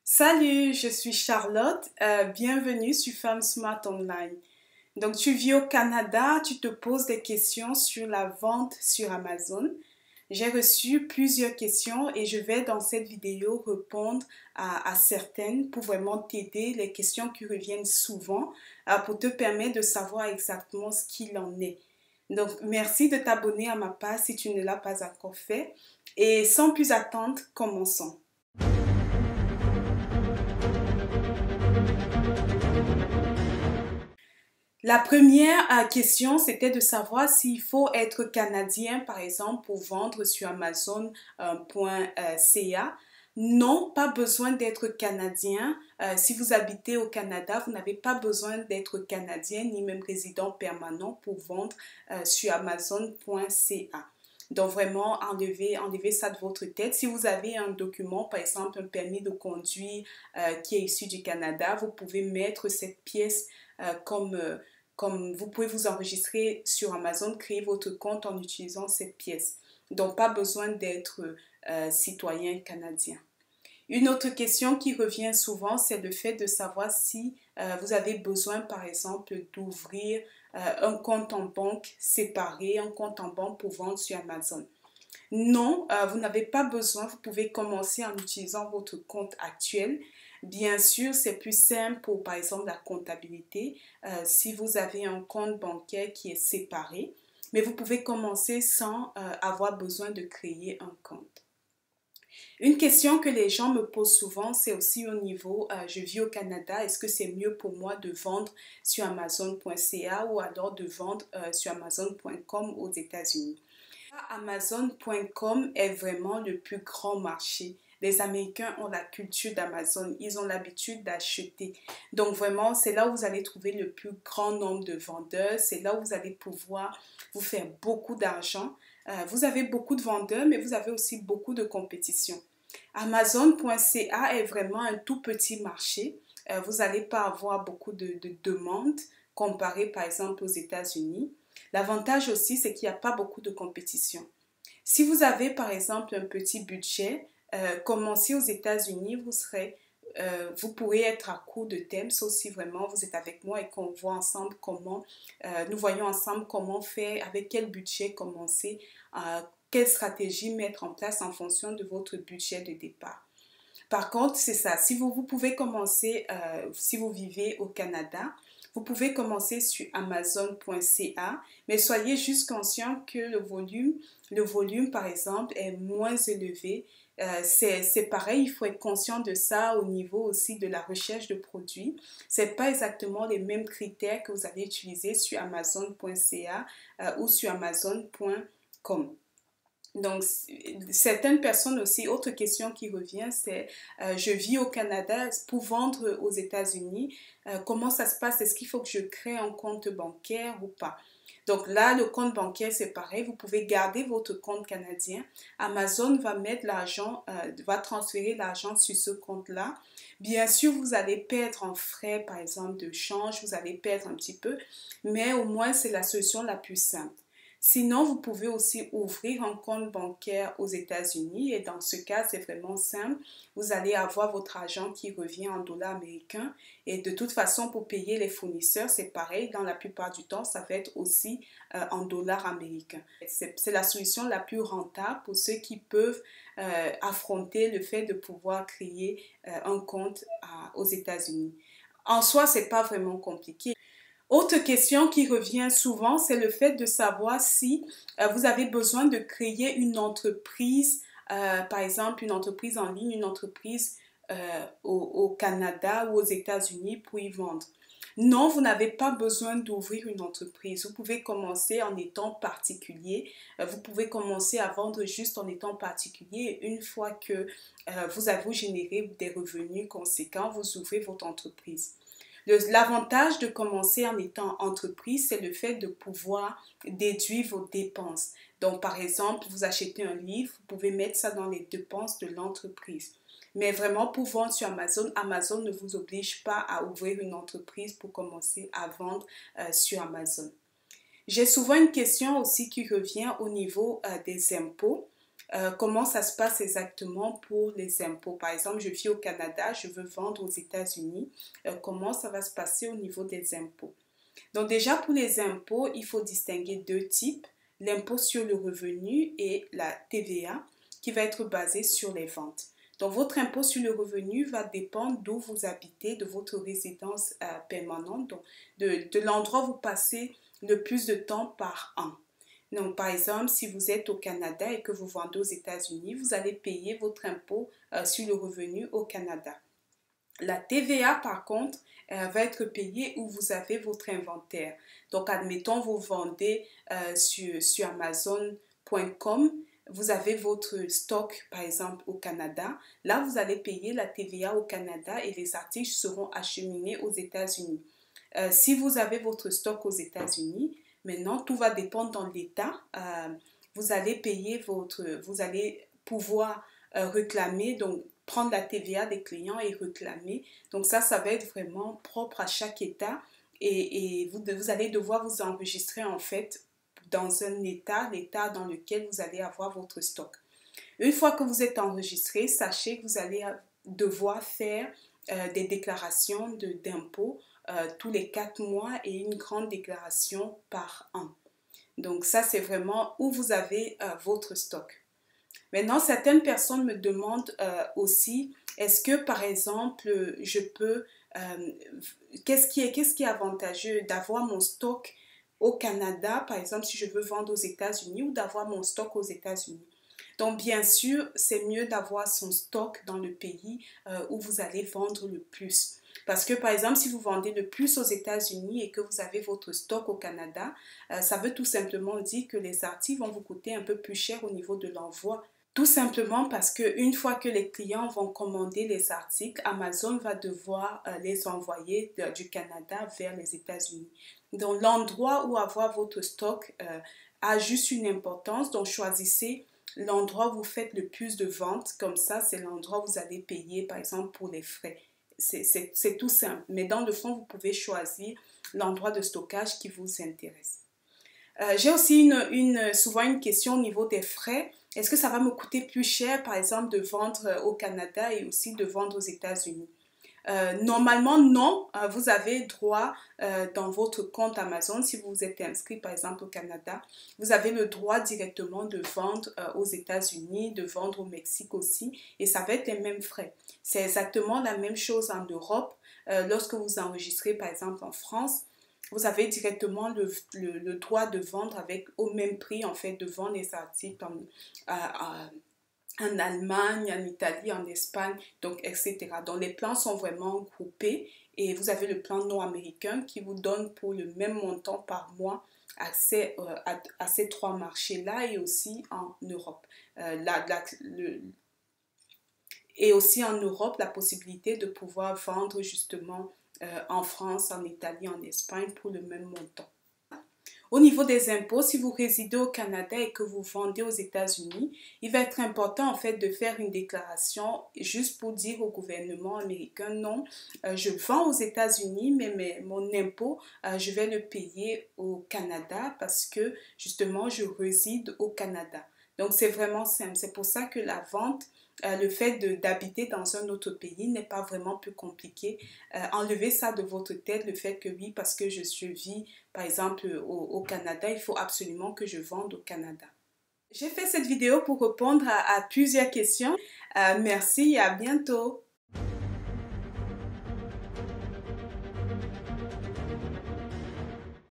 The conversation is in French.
Salut, je suis Charlotte. Bienvenue sur Femme Smart Online. Donc, tu vis au Canada, tu te poses des questions sur la vente sur Amazon. J'ai reçu plusieurs questions et je vais dans cette vidéo répondre à certaines pour vraiment t'aider, les questions qui reviennent souvent, pour te permettre de savoir exactement ce qu'il en est. Donc, merci de t'abonner à ma page si tu ne l'as pas encore fait. Et sans plus attendre, commençons. La première question, c'était de savoir s'il faut être canadien, par exemple, pour vendre sur Amazon.ca. Non, pas besoin d'être canadien. Si vous habitez au Canada, vous n'avez pas besoin d'être canadien ni même résident permanent pour vendre sur Amazon.ca. Donc vraiment, enlevez ça de votre tête. Si vous avez un document, par exemple un permis de conduire qui est issu du Canada, vous pouvez mettre cette pièce comme vous pouvez vous enregistrer sur Amazon, créer votre compte en utilisant cette pièce. Donc, pas besoin d'être citoyen canadien. Une autre question qui revient souvent, c'est le fait de savoir si vous avez besoin, par exemple, d'ouvrir un compte en banque séparé, un compte en banque pour vendre sur Amazon. Non, vous n'avez pas besoin, vous pouvez commencer en utilisant votre compte actuel. Bien sûr, c'est plus simple pour, par exemple, la comptabilité, si vous avez un compte bancaire qui est séparé, mais vous pouvez commencer sans avoir besoin de créer un compte. Une question que les gens me posent souvent, c'est aussi au niveau, je vis au Canada, est-ce que c'est mieux pour moi de vendre sur Amazon.ca ou alors de vendre sur Amazon.com aux États-Unis? Amazon.com est vraiment le plus grand marché. Les Américains ont la culture d'Amazon, ils ont l'habitude d'acheter. Donc vraiment, c'est là où vous allez trouver le plus grand nombre de vendeurs, c'est là où vous allez pouvoir vous faire beaucoup d'argent. Vous avez beaucoup de vendeurs, mais vous avez aussi beaucoup de compétition. Amazon.ca est vraiment un tout petit marché. Vous n'allez pas avoir beaucoup de demandes comparé par exemple aux États-Unis. L'avantage aussi, c'est qu'il n'y a pas beaucoup de compétition. Si vous avez par exemple un petit budget, commencez aux États-Unis, vous pourrez être à court de thèmes, sauf si vraiment vous êtes avec moi et qu'on voit ensemble nous voyons ensemble comment faire, avec quel budget commencer, quelle stratégie mettre en place en fonction de votre budget de départ. Par contre, c'est ça, si vous pouvez commencer, si vous vivez au Canada, vous pouvez commencer sur Amazon.ca, mais soyez juste conscient que le volume par exemple, est moins élevé. C'est pareil, il faut être conscient de ça au niveau aussi de la recherche de produits. C'est pas exactement les mêmes critères que vous allez utiliser sur Amazon.ca ou sur Amazon.com. Donc, certaines personnes aussi, autre question qui revient, c'est je vis au Canada, pour vendre aux États-Unis, comment ça se passe? Est-ce qu'il faut que je crée un compte bancaire ou pas? Donc là, le compte bancaire, c'est pareil, vous pouvez garder votre compte canadien. Amazon va mettre l'argent, va transférer l'argent sur ce compte-là. Bien sûr, vous allez perdre en frais, par exemple, de change, vous allez perdre un petit peu, mais au moins, c'est la solution la plus simple. Sinon, vous pouvez aussi ouvrir un compte bancaire aux États-Unis et dans ce cas, c'est vraiment simple. Vous allez avoir votre argent qui revient en dollars américains et de toute façon, pour payer les fournisseurs, c'est pareil. Dans la plupart du temps, ça va être aussi en dollars américains. C'est la solution la plus rentable pour ceux qui peuvent affronter le fait de pouvoir créer un compte aux États-Unis. En soi, c'est pas vraiment compliqué. Autre question qui revient souvent, c'est le fait de savoir si vous avez besoin de créer une entreprise, par exemple une entreprise en ligne, une entreprise au Canada ou aux États-Unis pour y vendre. Non, vous n'avez pas besoin d'ouvrir une entreprise. Vous pouvez commencer en étant particulier. Vous pouvez commencer à vendre juste en étant particulier. Et une fois que vous avez généré des revenus conséquents, vous ouvrez votre entreprise. L'avantage de commencer en étant entreprise, c'est le fait de pouvoir déduire vos dépenses. Donc, par exemple, vous achetez un livre, vous pouvez mettre ça dans les dépenses de l'entreprise. Mais vraiment, pour vendre sur Amazon, Amazon ne vous oblige pas à ouvrir une entreprise pour commencer à vendre sur Amazon. J'ai souvent une question aussi qui revient au niveau des impôts. comment ça se passe exactement pour les impôts. Par exemple, je vis au Canada, je veux vendre aux États-Unis. Comment ça va se passer au niveau des impôts? Donc déjà, pour les impôts, il faut distinguer deux types, l'impôt sur le revenu et la TVA, qui va être basée sur les ventes. Donc votre impôt sur le revenu va dépendre d'où vous habitez, de votre résidence permanente, donc de l'endroit où vous passez le plus de temps par an. Donc, par exemple, si vous êtes au Canada et que vous vendez aux États-Unis, vous allez payer votre impôt sur le revenu au Canada. La TVA, par contre, va être payée où vous avez votre inventaire. Donc, admettons, vous vendez sur Amazon.com, vous avez votre stock, par exemple, au Canada. Là, vous allez payer la TVA au Canada et les articles seront acheminés aux États-Unis. Si vous avez votre stock aux États-Unis, maintenant, tout va dépendre dans l'État. Vous allez payer vous allez pouvoir réclamer, donc prendre la TVA des clients et réclamer. Donc ça va être vraiment propre à chaque État et vous allez devoir vous enregistrer en fait dans un État, l'État dans lequel vous allez avoir votre stock. Une fois que vous êtes enregistré, sachez que vous allez devoir faire des déclarations d'impôts tous les 4 mois et une grande déclaration par an. Donc ça, c'est vraiment où vous avez votre stock. Maintenant, certaines personnes me demandent aussi, est-ce que par exemple, je peux, qu'est-ce qui est avantageux d'avoir mon stock au Canada, par exemple, si je veux vendre aux États-Unis ou d'avoir mon stock aux États-Unis? Donc, bien sûr, c'est mieux d'avoir son stock dans le pays où vous allez vendre le plus. Parce que, par exemple, si vous vendez le plus aux États-Unis et que vous avez votre stock au Canada, ça veut tout simplement dire que les articles vont vous coûter un peu plus cher au niveau de l'envoi. Tout simplement parce qu'une fois que les clients vont commander les articles, Amazon va devoir les envoyer du Canada vers les États-Unis. Donc, l'endroit où avoir votre stock a juste une importance. Donc, choisissez l'endroit où vous faites le plus de ventes. Comme ça, c'est l'endroit où vous allez payer, par exemple, pour les frais. C'est tout simple. Mais dans le fond, vous pouvez choisir l'endroit de stockage qui vous intéresse. J'ai aussi souvent une question au niveau des frais. Est-ce que ça va me coûter plus cher, par exemple, de vendre au Canada et aussi de vendre aux États-Unis? Normalement, non. Vous avez droit dans votre compte Amazon, si vous vous êtes inscrit par exemple au Canada, vous avez le droit directement de vendre aux États-Unis, de vendre au Mexique aussi, et ça va être les mêmes frais. C'est exactement la même chose en Europe. Lorsque vous enregistrez par exemple en France, vous avez directement le droit de vendre au même prix, en fait, de vendre les articles en Allemagne, en Italie, en Espagne, donc etc. Donc les plans sont vraiment groupés et vous avez le plan nord-américain qui vous donne pour le même montant par mois accès à ces 3 marchés-là et aussi en Europe. Et aussi en Europe, la possibilité de pouvoir vendre justement en France, en Italie, en Espagne pour le même montant. Au niveau des impôts, si vous résidez au Canada et que vous vendez aux États-Unis, il va être important en fait de faire une déclaration juste pour dire au gouvernement américain non, je vends aux États-Unis, mais mon impôt, je vais le payer au Canada parce que justement je réside au Canada. Donc c'est vraiment simple. C'est pour ça que la vente, le fait d'habiter dans un autre pays n'est pas vraiment plus compliqué. Enlevez ça de votre tête, le fait que oui, parce que je vis par exemple au Canada, il faut absolument que je vende au Canada. J'ai fait cette vidéo pour répondre à plusieurs questions. Merci et à bientôt.